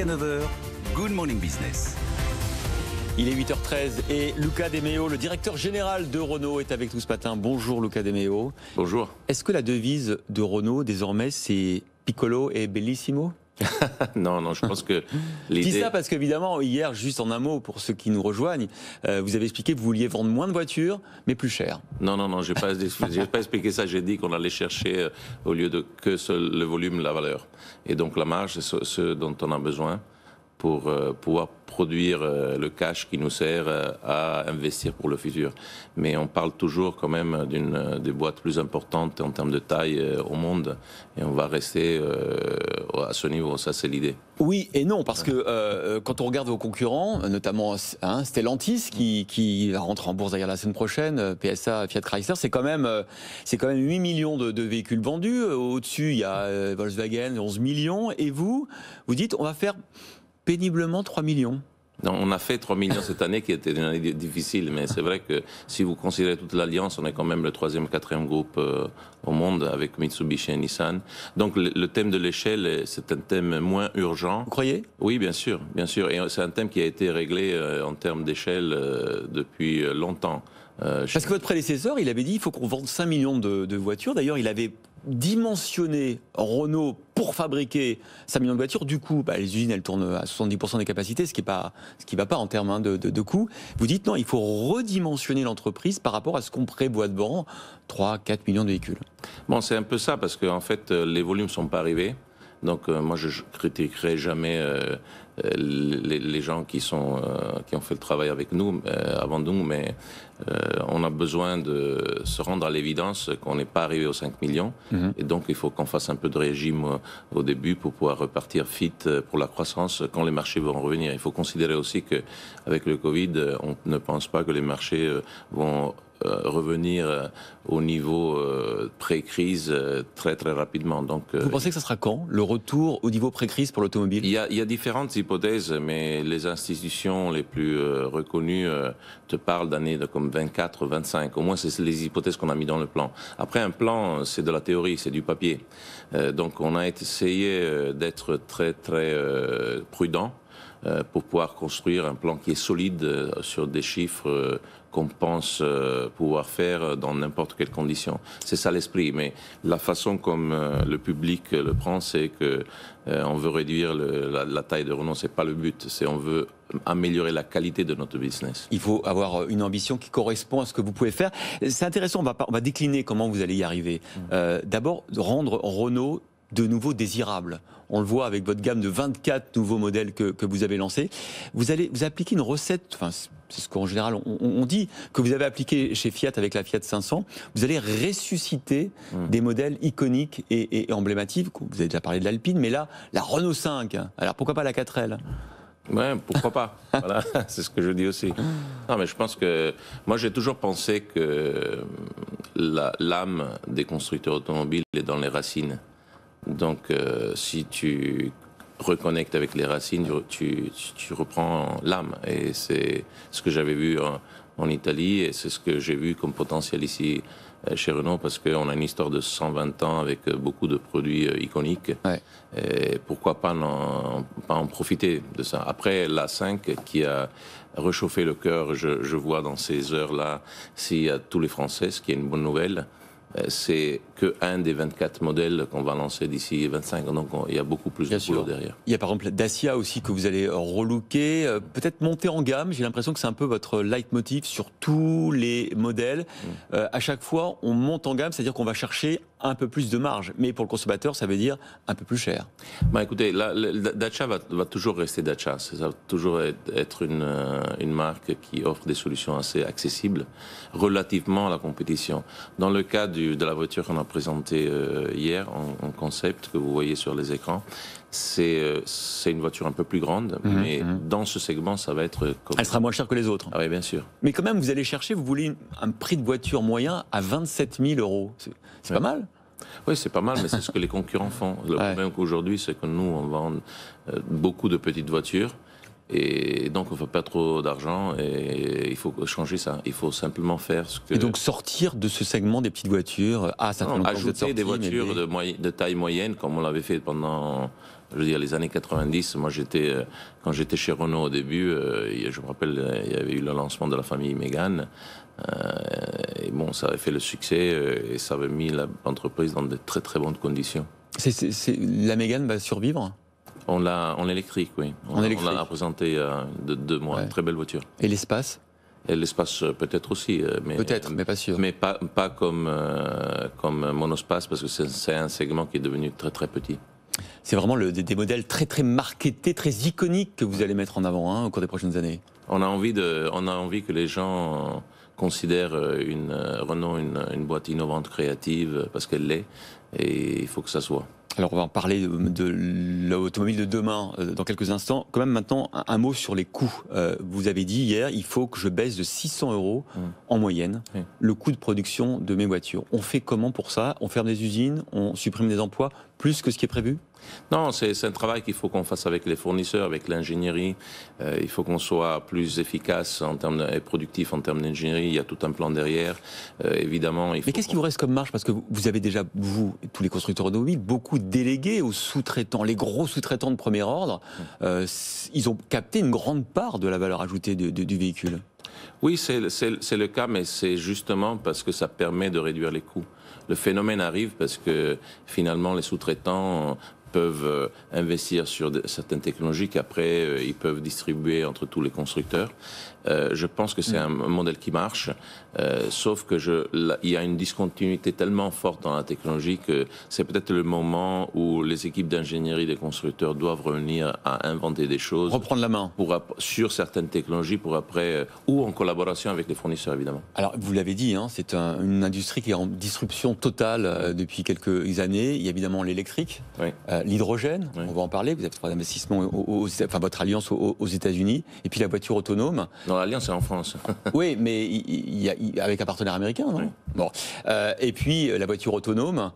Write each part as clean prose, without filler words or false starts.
Jusqu'à 9h, Good Morning Business. Il est 8h13 et Luca De Meo, le directeur général de Renault, est avec nous ce matin. Bonjour Luca De Meo. Bonjour. Est-ce que la devise de Renault, désormais, c'est Piccolo et Bellissimo ? Non, je pense que l'idée... Je dis ça parce qu'évidemment, hier, juste en un mot, pour ceux qui nous rejoignent, vous avez expliqué que vous vouliez vendre moins de voitures, mais plus cher. Non, j'ai pas expliqué ça. J'ai dit qu'on allait chercher, au lieu de que le volume, la valeur. Et donc la marge, c'est ce dont on a besoin pour pouvoir produire le cash qui nous sert à investir pour le futur. Mais on parle toujours quand même des boîtes plus importantes en termes de taille au monde, et on va rester à ce niveau, ça c'est l'idée. Oui et non, parce que quand on regarde vos concurrents, notamment Stellantis qui rentre en bourse d'ailleurs la semaine prochaine, PSA, Fiat Chrysler, c'est quand même 8 millions de véhicules vendus. Au-dessus, il y a Volkswagen, 11 millions. Et vous dites, on va faire péniblement 3 millions. Non, on a fait 3 millions cette année qui était une année difficile, mais c'est vrai que si vous considérez toute l'alliance, on est quand même le 3e, 4e groupe au monde avec Mitsubishi et Nissan. Donc le thème de l'échelle, c'est un thème moins urgent. Vous croyez ? Oui, bien sûr. Et c'est un thème qui a été réglé en termes d'échelle depuis longtemps. Parce que votre prédécesseur, il avait dit il faut qu'on vende 5 millions de voitures. D'ailleurs, il avait dimensionné Renault pour fabriquer 5 millions de voitures. Du coup, les usines, elles tournent à 70% des capacités, ce qui va pas en termes de coûts. Vous dites non, il faut redimensionner l'entreprise par rapport à ce qu'on prévoit de vendre, 3-4 millions de véhicules. Bon, c'est un peu ça, parce qu'en fait, les volumes ne sont pas arrivés. Donc moi, je critiquerai jamais les gens qui ont fait le travail avec nous, avant nous, mais on a besoin de se rendre à l'évidence qu'on n'est pas arrivé aux 5 millions. Et donc, il faut qu'on fasse un peu de régime au début pour pouvoir repartir fit pour la croissance quand les marchés vont revenir. Il faut considérer aussi qu'avec le Covid, on ne pense pas que les marchés vont revenir au niveau pré-crise très très rapidement. Donc, vous pensez que ça sera quand, le retour au niveau pré-crise pour l'automobile ? Il y a différentes hypothèses, mais les institutions les plus reconnues te parlent d'années comme 24, 25. Au moins, c'est les hypothèses qu'on a mis dans le plan. Après, un plan, c'est de la théorie, c'est du papier. Donc, on a essayé d'être très très prudent pour pouvoir construire un plan qui est solide sur des chiffres qu'on pense pouvoir faire dans n'importe quelle condition. C'est ça l'esprit, mais la façon comme le public le prend, c'est que on veut réduire la taille de Renault, c'est pas le but, c'est on veut améliorer la qualité de notre business. Il faut avoir une ambition qui correspond à ce que vous pouvez faire. C'est intéressant, on va décliner comment vous allez y arriver. D'abord, rendre Renault de nouveau désirable. On le voit avec votre gamme de 24 nouveaux modèles que vous avez lancés. Vous appliquez une recette, c'est ce qu'en général on dit, que vous avez appliqué chez Fiat avec la Fiat 500. Vous allez ressusciter des modèles iconiques et emblématiques. Vous avez déjà parlé de l'Alpine, mais là, la Renault 5. Alors pourquoi pas la 4L ? Ouais, pourquoi pas. Voilà, c'est ce que je dis aussi. Non, mais je pense que moi j'ai toujours pensé que l'âme des constructeurs automobiles est dans les racines. Donc, si tu reconnectes avec les racines, tu reprends l'âme. Et c'est ce que j'avais vu en Italie, et c'est ce que j'ai vu comme potentiel ici chez Renault, parce qu'on a une histoire de 120 ans avec beaucoup de produits iconiques. Ouais. Et pourquoi pas en profiter de ça. Après, la 5 qui a réchauffé le cœur, je vois dans ces heures-là, s'il y a tous les Français, ce qui est une bonne nouvelle. C'est qu'un des 24 modèles qu'on va lancer d'ici 25 ans, donc il y a beaucoup plus de boulot derrière. Il y a par exemple Dacia aussi que vous allez relooker, peut-être monter en gamme. J'ai l'impression que c'est un peu votre leitmotiv sur tous les modèles. À chaque fois, on monte en gamme, c'est-à-dire qu'on va chercher un peu plus de marge. Mais pour le consommateur, ça veut dire un peu plus cher. Écoutez, Dacia va toujours rester Dacia. Ça va toujours être une marque qui offre des solutions assez accessibles relativement à la compétition. Dans le cas de la voiture qu'on a présentée hier en concept, que vous voyez sur les écrans, c'est une voiture un peu plus grande, mais dans ce segment, ça va être... Elle sera moins chère que les autres. Ah oui, bien sûr. Mais quand même, vous allez chercher, vous voulez un prix de voiture moyen à 27 000 €. C'est pas mal. Oui, c'est pas mal, mais c'est ce que les concurrents font. Le problème qu'aujourd'hui, c'est que nous, on vend beaucoup de petites voitures. Et donc, on ne fait pas trop d'argent et il faut changer ça. Il faut simplement faire ce que... Et donc sortir de ce segment des petites voitures. Ah, ça fait longtemps que vous êtes ajouter sorti, des voitures de taille moyenne, comme on l'avait fait pendant, je veux dire, les années 90. Moi, quand j'étais chez Renault au début, je me rappelle, il y avait eu le lancement de la famille Mégane. Et bon, ça avait fait le succès et ça avait mis l'entreprise dans de très très bonnes conditions. La Mégane va survivre? On l'a en électrique, oui. On l'a présenté il y a 2 mois. Ouais. Très belle voiture. Et l'espace? Et l'espace peut-être aussi. Peut-être, mais pas sûr. Mais pas comme monospace, parce que c'est un segment qui est devenu très très petit. C'est vraiment des modèles très très marketés, très iconiques que vous allez mettre en avant au cours des prochaines années. On a envie que les gens considèrent Renault une boîte innovante, créative, parce qu'elle l'est, et il faut que ça soit. Alors on va en parler de l'automobile de demain dans quelques instants. Quand même maintenant un mot sur les coûts. Vous avez dit hier, il faut que je baisse de 600 € en moyenne le coût de production de mes voitures. On fait comment pour ça? On ferme des usines? On supprime des emplois plus que ce qui est prévu? Non, c'est un travail qu'il faut qu'on fasse avec les fournisseurs, avec l'ingénierie. Il faut qu'on soit plus efficace et productif en termes d'ingénierie. Il y a tout un plan derrière. Évidemment, il faut. Mais qu'est-ce qui vous reste comme marge? Parce que vous avez déjà, vous, tous les constructeurs automobiles, beaucoup délégués aux sous-traitants. Les gros sous-traitants de premier ordre, ils ont capté une grande part de la valeur ajoutée du véhicule. Oui, c'est le cas, mais c'est justement parce que ça permet de réduire les coûts. Le phénomène arrive parce que finalement les sous-traitants peuvent investir sur certaines technologies qu'après ils peuvent distribuer entre tous les constructeurs. Je pense que c'est un modèle qui marche, sauf que il y a une discontinuité tellement forte dans la technologie que c'est peut-être le moment où les équipes d'ingénierie des constructeurs doivent revenir à inventer des choses. Reprendre la main. Sur certaines technologies pour après, ou en collaboration avec les fournisseurs évidemment. Alors vous l'avez dit, c'est une industrie qui est en disruption totale depuis quelques années. Il y a évidemment l'électrique, l'hydrogène, on va en parler, vous avez fait d'investissement, votre alliance aux États-Unis, et puis la voiture autonome. Non, l'alliance c'est en France. Oui, mais avec un partenaire américain, non? Oui. Bon. Et puis la voiture autonome,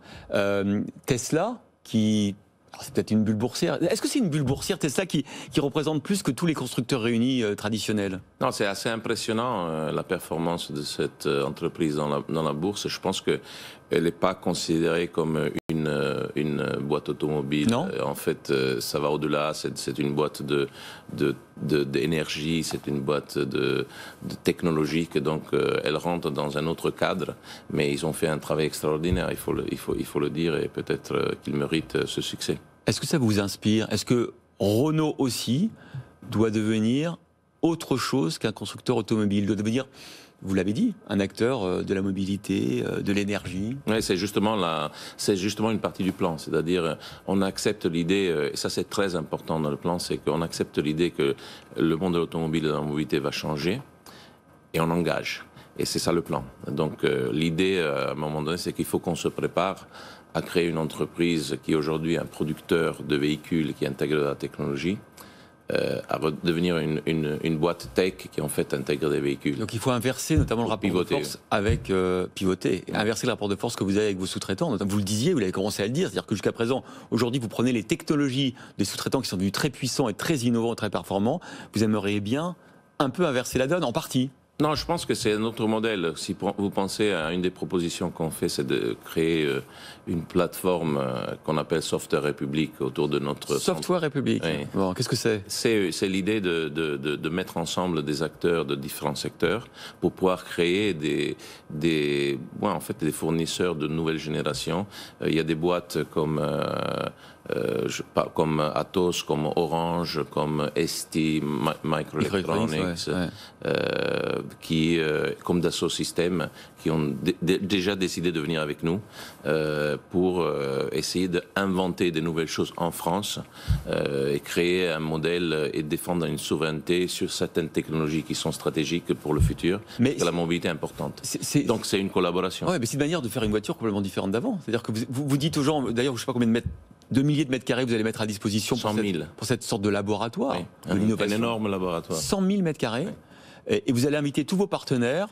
Tesla, qui... Alors, c'est peut-être une bulle boursière. Est-ce que c'est une bulle boursière, Tesla, qui représente plus que tous les constructeurs réunis traditionnels? Non, c'est assez impressionnant la performance de cette entreprise dans la bourse. Je pense qu'elle n'est pas considérée comme une boîte automobile. Non. En fait, ça va au-delà. C'est une boîte d'énergie, c'est une boîte de technologique. Donc, elle rentre dans un autre cadre. Mais ils ont fait un travail extraordinaire, il faut le dire, et peut-être qu'ils méritent ce succès. Est-ce que ça vous inspire? Est-ce que Renault aussi doit devenir autre chose qu'un constructeur automobile? Doit devenir, vous l'avez dit, un acteur de la mobilité, de l'énergie? Oui, c'est justement une partie du plan. C'est-à-dire, on accepte l'idée, et ça c'est très important dans le plan, c'est qu'on accepte l'idée que le monde de l'automobile et de la mobilité va changer, et on engage. Et c'est ça le plan. Donc l'idée, à un moment donné, c'est qu'il faut qu'on se prépare à créer une entreprise qui est aujourd'hui un producteur de véhicules qui intègre la technologie, à devenir une boîte tech qui en fait intègre des véhicules. Donc il faut inverser notamment le rapport de force avec pivoter, inverser le rapport de force que vous avez avec vos sous-traitants. Vous le disiez, vous l'avez commencé à le dire, c'est-à-dire que jusqu'à présent, aujourd'hui, vous prenez les technologies des sous-traitants qui sont devenus très puissants et très innovants et très performants. Vous aimeriez bien un peu inverser la donne en partie? Non, je pense que c'est un autre modèle. Si vous pensez à une des propositions qu'on fait, c'est de créer une plateforme qu'on appelle Software République autour de notre... Software République. Oui. Bon, qu'est-ce que c'est? C'est l'idée de mettre ensemble des acteurs de différents secteurs pour pouvoir créer des fournisseurs de nouvelle génération. Il y a des boîtes comme Atos, comme Orange, comme ST, Microelectronics, comme Dassault Systèmes, qui ont déjà décidé de venir avec nous pour essayer d'inventer des nouvelles choses en France et créer un modèle et défendre une souveraineté sur certaines technologies qui sont stratégiques pour le futur. Mais la mobilité est importante. Donc c'est une collaboration. Ouais, mais c'est une manière de faire une voiture complètement différente d'avant. C'est-à-dire que vous dites aux gens, d'ailleurs, je ne sais pas combien de milliers de mètres carrés vous allez mettre à disposition pour cette sorte de laboratoire, de l'innovation. Un énorme laboratoire. 100 000 mètres carrés. Et vous allez inviter tous vos partenaires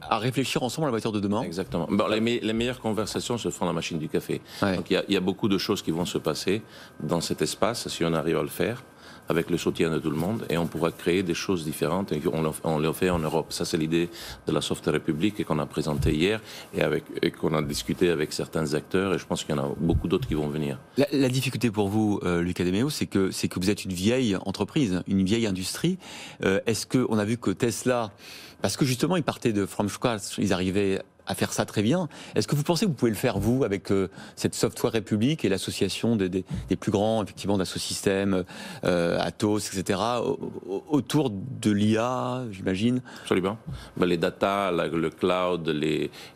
à réfléchir ensemble à la voiture de demain. Exactement. Bon, les meilleures conversations se font dans la machine du café. Ouais. Donc il y a beaucoup de choses qui vont se passer dans cet espace, si on arrive à le faire. avec le soutien de tout le monde, et on pourra créer des choses différentes, et on le fait en Europe. Ça, c'est l'idée de la Software République, et qu'on a présenté hier, et qu'on a discuté avec certains acteurs, et je pense qu'il y en a beaucoup d'autres qui vont venir. La difficulté pour vous, Luca de Meo, c'est que vous êtes une vieille entreprise, une vieille industrie. Est-ce qu'on a vu que Tesla, parce que justement ils partaient de from scratch, ils arrivaient à faire ça très bien. Est-ce que vous pensez que vous pouvez le faire, vous, avec cette Software République et l'association des plus grands, effectivement, d'Assosystèmes, Atos, etc., autour de l'IA, j'imagine? Absolument. Ben, les data, le cloud,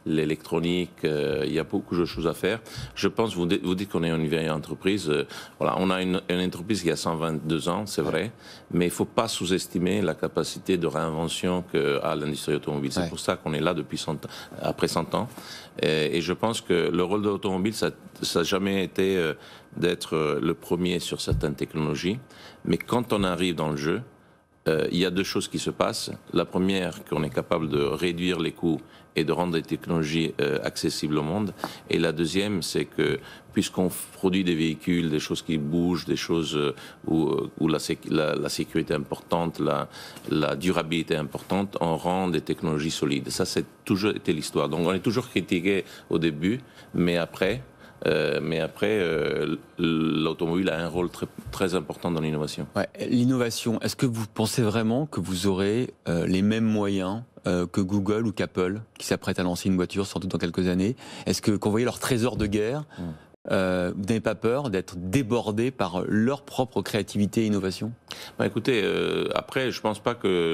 l'électronique, il y a beaucoup de choses à faire. Je pense, vous dites qu'on est une vieille entreprise. Voilà, on a une entreprise qui a 122 ans, c'est vrai, mais il ne faut pas sous-estimer la capacité de réinvention qu'a l'industrie automobile. C'est pour ça qu'on est là depuis 100 ans. Après 100 ans. Et je pense que le rôle de l'automobile, ça n'a jamais été d'être le premier sur certaines technologies. Mais quand on arrive dans le jeu, il y a deux choses qui se passent. La première, qu'on est capable de réduire les coûts et de rendre les technologies accessibles au monde. Et la deuxième, c'est que puisqu'on produit des véhicules, des choses qui bougent, des choses où la sécurité est importante, la durabilité est importante, on rend des technologies solides. Ça, c'est toujours été l'histoire. Donc on est toujours critiqué au début, mais après, l'automobile a un rôle très, très important dans l'innovation. Ouais, l'innovation, est-ce que vous pensez vraiment que vous aurez les mêmes moyens que Google ou qu'Apple, qui s'apprêtent à lancer une voiture sans doute dans quelques années? Est-ce que, quand vous voyez leur trésor de guerre, vous n'avez pas peur d'être débordé par leur propre créativité et innovation? Bah écoutez, après, je ne pense pas que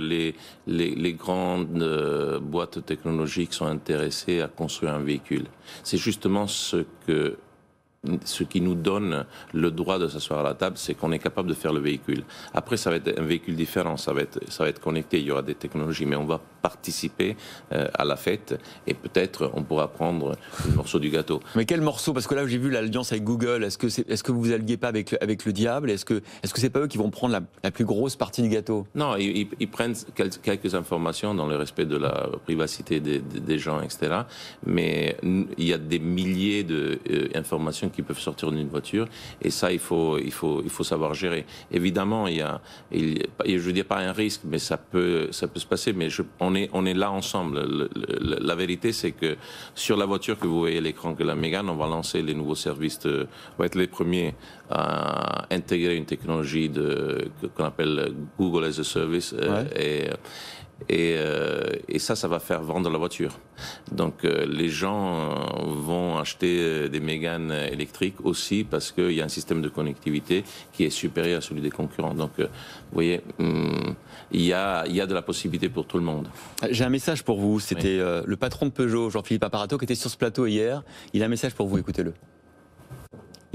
les grandes boîtes technologiques sont intéressées à construire un véhicule. C'est justement ce qui nous donne le droit de s'asseoir à la table, c'est qu'on est capable de faire le véhicule. Après, ça va être un véhicule différent, ça va être connecté, il y aura des technologies, mais on va participer à la fête, et peut-être on pourra prendre un morceau du gâteau. Mais quel morceau? Parce que là, j'ai vu l'alliance avec Google. Est-ce que vous alliez pas avec le diable? Est-ce que c'est pas eux qui vont prendre la plus grosse partie du gâteau? Non, ils prennent quelques informations dans le respect de la privacité des gens, etc. Mais il y a des milliers d'informations qui peuvent sortir d'une voiture, et ça, il faut savoir gérer. Évidemment, je veux dire pas un risque, mais ça peut se passer. Mais on est là ensemble. La vérité, c'est que sur la voiture que vous voyez à l'écran, que la Mégane, on va lancer les nouveaux services. On va être les premiers à intégrer une technologie qu'on appelle Google as a Service, et ça va faire vendre la voiture. Donc les gens vont acheter des Mégane électriques aussi parce qu'il y a un système de connectivité qui est supérieur à celui des concurrents. Donc vous voyez, il y a de la possibilité pour tout le monde. J'ai un message pour vous. C'était le patron de Peugeot, Jean-Philippe Apparato, qui était sur ce plateau hier. Il a un message pour vous, écoutez-le.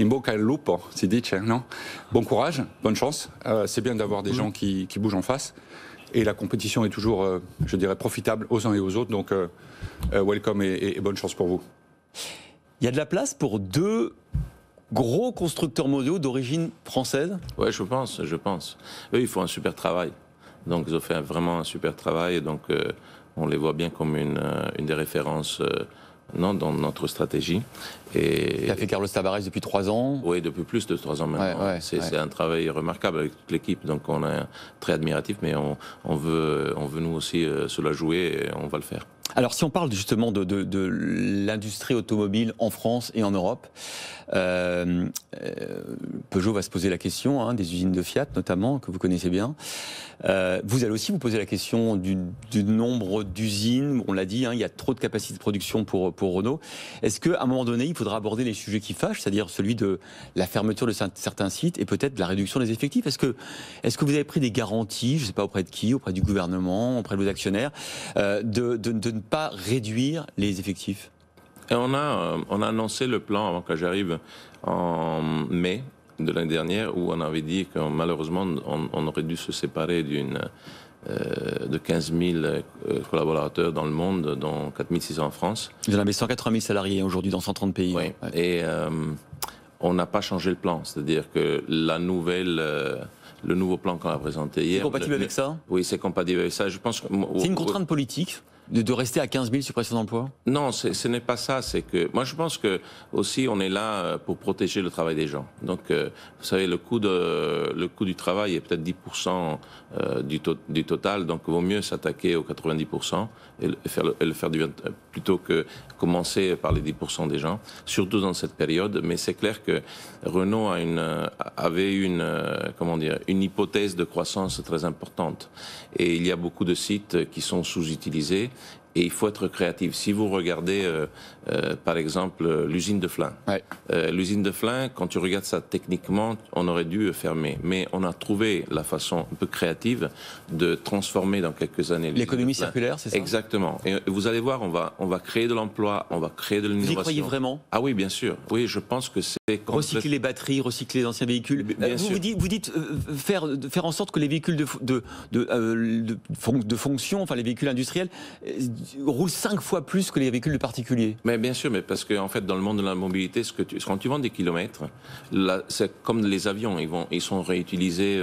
In bocca al lupo, si dice, non? Bon courage, bonne chance. C'est bien d'avoir des gens qui bougent en face. Et la compétition est toujours, je dirais, profitable aux uns et aux autres. Donc, welcome et bonne chance pour vous. Il y a de la place pour deux gros constructeurs mondiaux d'origine française? Oui, je pense. Eux, ils font un super travail. Donc, ils ont fait vraiment un super travail. Et donc, on les voit bien comme une des références dans notre stratégie. Et a fait Carlos Tavares depuis 3 ans. Oui, depuis plus de 3 ans maintenant. C'est un travail remarquable avec toute l'équipe. Donc, on est très admiratif, mais on veut nous aussi se la jouer, et on va le faire. Alors, si on parle justement de l'industrie automobile en France et en Europe, Peugeot va se poser la question, des usines de Fiat notamment, que vous connaissez bien. Vous allez aussi vous poser la question du nombre d'usines. On l'a dit, il y a trop de capacité de production pour Renault. Est-ce qu'à un moment donné, il faudra aborder les sujets qui fâchent, c'est-à-dire celui de la fermeture de certains sites et peut-être de la réduction des effectifs? Est-ce que vous avez pris des garanties, je ne sais pas auprès de qui, auprès du gouvernement, auprès de vos actionnaires, de ne pas réduire les effectifs? Et on a annoncé le plan avant que j'arrive en mai de l'année dernière, où on avait dit que malheureusement on aurait dû se séparer de 15 000 collaborateurs dans le monde, dont 4 600 en France. Vous en avez 180 000 salariés aujourd'hui dans 130 pays. Oui, et on n'a pas changé le plan, c'est-à-dire que le nouveau plan qu'on a présenté hier... C'est compatible avec ça? Oui, c'est compatible avec ça. Je pense que, c'est une contrainte politique? de rester à 15 000 suppressions d'emplois? Non, ce n'est pas ça. C'est que moi, je pense que aussi, on est là pour protéger le travail des gens. Donc, vous savez, le coût du travail est peut-être 10% du total. Donc, il vaut mieux s'attaquer aux 90% et le faire plutôt que commencer par les 10% des gens, surtout dans cette période. Mais c'est clair que Renault avait une hypothèse de croissance très importante. Et il y a beaucoup de sites qui sont sous-utilisés. Et il faut être créatif. Si vous regardez, par exemple, l'usine de Flins. Ouais. L'usine de Flins, quand tu regardes ça techniquement, on aurait dû fermer. Mais on a trouvé la façon un peu créative de transformer dans quelques années. L'économie circulaire, c'est ça? Exactement. Et vous allez voir, on va créer de l'emploi, on va créer de l'innovation. Vous y croyez vraiment? Ah oui, bien sûr. Oui, je pense que c'est... Recycler les batteries, recycler les anciens véhicules. Bien sûr. Vous dites faire en sorte que les véhicules de fonction, enfin les véhicules industriels, roulent 5 fois plus que les véhicules de particuliers. Mais bien sûr, mais parce qu'en fait, dans le monde de la mobilité, quand tu vends des kilomètres, c'est comme les avions, ils sont réutilisés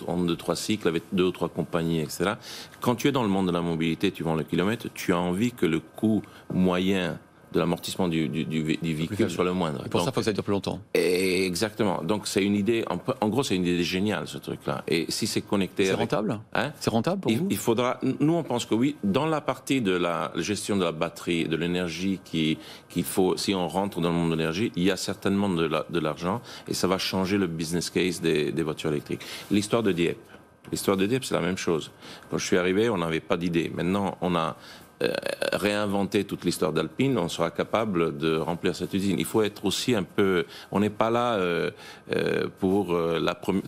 en 2-3 cycles avec 2 ou 3 compagnies, etc. Quand tu es dans le monde de la mobilité, tu vends le kilomètre, tu as envie que le coût moyen de l'amortissement du véhicule soit le moindre. Et pour ça, il faut que ça dure plus longtemps. Exactement. Donc c'est une idée, en gros c'est une idée géniale ce truc-là. Et si c'est connecté... C'est rentable? C'est rentable pour vous? Il faudra... Nous on pense que oui, dans la partie de la gestion de la batterie, de l'énergie qu'il faut, si on rentre dans le monde de l'énergie, il y a certainement de l'argent et ça va changer le business case des voitures électriques. L'histoire de Dieppe. L'histoire de Dieppe c'est la même chose. Quand je suis arrivé, on n'avait pas d'idée. Maintenant on a réinventer toute l'histoire d'Alpine, on sera capable de remplir cette usine. Il faut être aussi un peu... On n'est pas là pour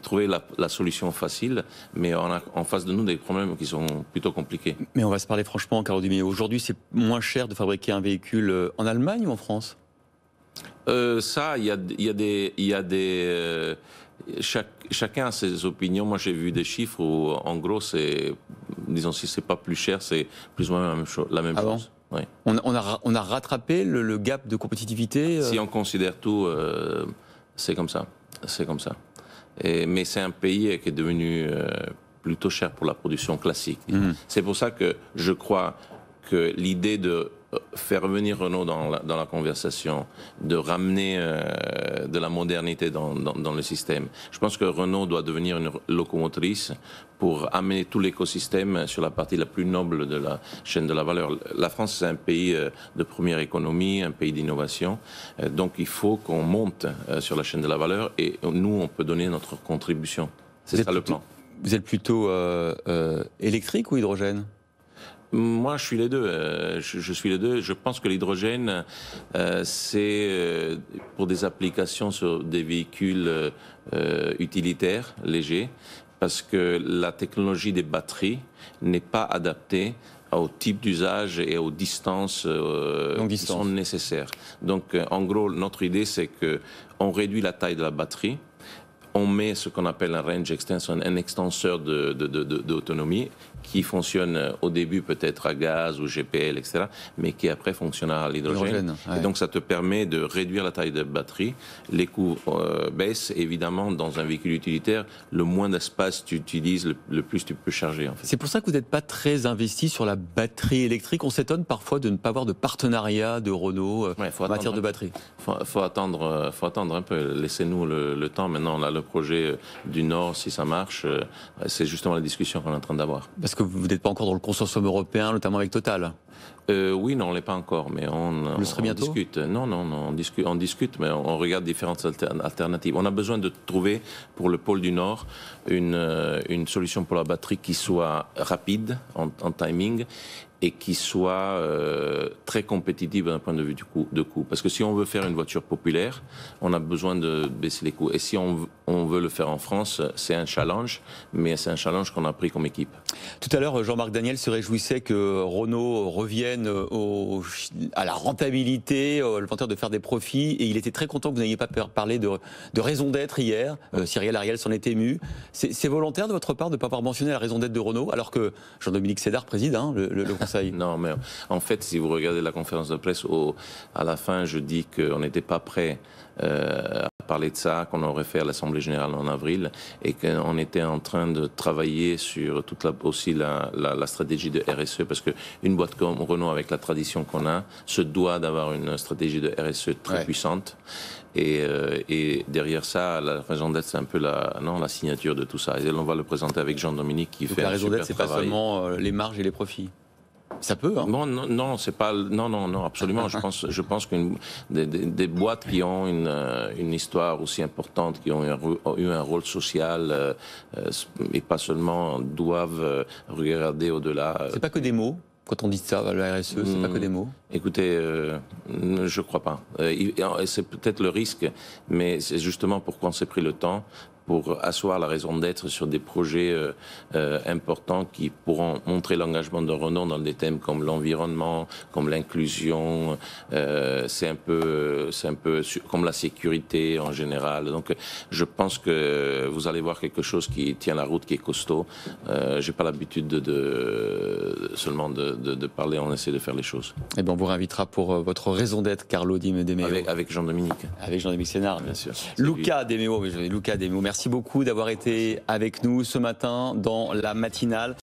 trouver la solution facile, mais on a en face de nous des problèmes qui sont plutôt compliqués. Mais on va se parler franchement, Carlo Di Meo. Aujourd'hui, c'est moins cher de fabriquer un véhicule en Allemagne ou en France? Ça, il y a des chacun a ses opinions. Moi, j'ai vu des chiffres où, en gros, disons, si c'est pas plus cher, c'est plus ou moins la même chose. Bon, oui. On a rattrapé le gap de compétitivité. Si on considère tout, c'est comme ça. C'est comme ça. Mais c'est un pays qui est devenu plutôt cher pour la production classique. C'est pour ça que je crois que l'idée de faire revenir Renault dans la conversation, de ramener de la modernité dans le système. Je pense que Renault doit devenir une locomotrice pour amener tout l'écosystème sur la partie la plus noble de la chaîne de la valeur. La France, c'est un pays de première économie, un pays d'innovation. Donc il faut qu'on monte sur la chaîne de la valeur et nous, on peut donner notre contribution. C'est ça le plan. Vous êtes plutôt électrique ou hydrogène ? Moi, je suis les deux. Je suis les deux. Je pense que l'hydrogène, c'est pour des applications sur des véhicules utilitaires, légers, parce que la technologie des batteries n'est pas adaptée au type d'usage et aux distances qui sont nécessaires. Donc, en gros, notre idée, c'est qu'on réduit la taille de la batterie, on met ce qu'on appelle un range extension, un extenseur d'autonomie qui fonctionne au début peut-être à gaz ou GPL, etc., mais qui après fonctionnera à l'hydrogène. Ouais. Et donc ça te permet de réduire la taille de batterie, les coûts baissent, évidemment dans un véhicule utilitaire, le moins d'espace tu utilises, le plus tu peux charger. En fait. C'est pour ça que vous n'êtes pas très investi sur la batterie électrique. On s'étonne parfois de ne pas avoir de partenariat de Renault en matière de batterie. Faut attendre un peu, laissez-nous le temps. Maintenant on a le projet du Nord, si ça marche, c'est justement la discussion qu'on est en train d'avoir. Parce que vous n'êtes pas encore dans le consortium européen, notamment avec Total. Oui, non, on ne l'est pas encore, mais on discute. Non, on discute, mais on regarde différentes alternatives. On a besoin de trouver, pour le pôle du Nord, une solution pour la batterie qui soit rapide en timing et qui soit très compétitive d'un point de vue de coût. Parce que si on veut faire une voiture populaire, on a besoin de baisser les coûts. Et si on veut le faire en France, c'est un challenge, mais c'est un challenge qu'on a pris comme équipe. Tout à l'heure, Jean-Marc Daniel se réjouissait que Renault revienne à la rentabilité, le venteur de faire des profits, et il était très content que vous n'ayez pas parlé de raison d'être hier. Cyril Ariel s'en est ému. C'est volontaire de votre part de ne pas avoir mentionné la raison d'être de Renault, alors que Jean-Dominique Sédar préside le conseil. Non, mais en fait, si vous regardez la conférence de presse, à la fin, je dis qu'on n'était pas prêt à parlé de ça, qu'on aurait fait à l'Assemblée Générale en avril, et qu'on était en train de travailler sur toute la stratégie de RSE, parce qu'une boîte comme Renault, avec la tradition qu'on a, se doit d'avoir une stratégie de RSE très puissante. Et derrière ça, la raison d'être, c'est un peu la signature de tout ça. Et on va le présenter avec Jean-Dominique qui Donc fait la un raison super d'être, c'est pas travail. seulement les marges et les profits. Ça peut, hein. Bon, non, c'est pas, non, absolument. Je pense qu'une des boîtes qui ont une histoire aussi importante, qui ont eu un rôle social, et pas seulement doivent regarder au-delà. C'est pas que des mots. Quand on dit ça, la RSE, c'est pas que des mots. Écoutez, je crois pas. C'est peut-être le risque, mais c'est justement pourquoi on s'est pris le temps pour asseoir la raison d'être sur des projets importants qui pourront montrer l'engagement de Renault dans des thèmes comme l'environnement, comme l'inclusion, c'est un peu comme la sécurité en général. Donc, je pense que vous allez voir quelque chose qui tient la route, qui est costaud. J'ai pas l'habitude seulement de parler, on essaie de faire les choses. Eh bien, on vous réinvitera pour votre raison d'être, Carlo Di Meo. Avec Jean-Dominique. Avec Jean-Dominique Sénard. Bien sûr. Luca Di Meo, merci beaucoup d'avoir été avec nous ce matin dans la matinale.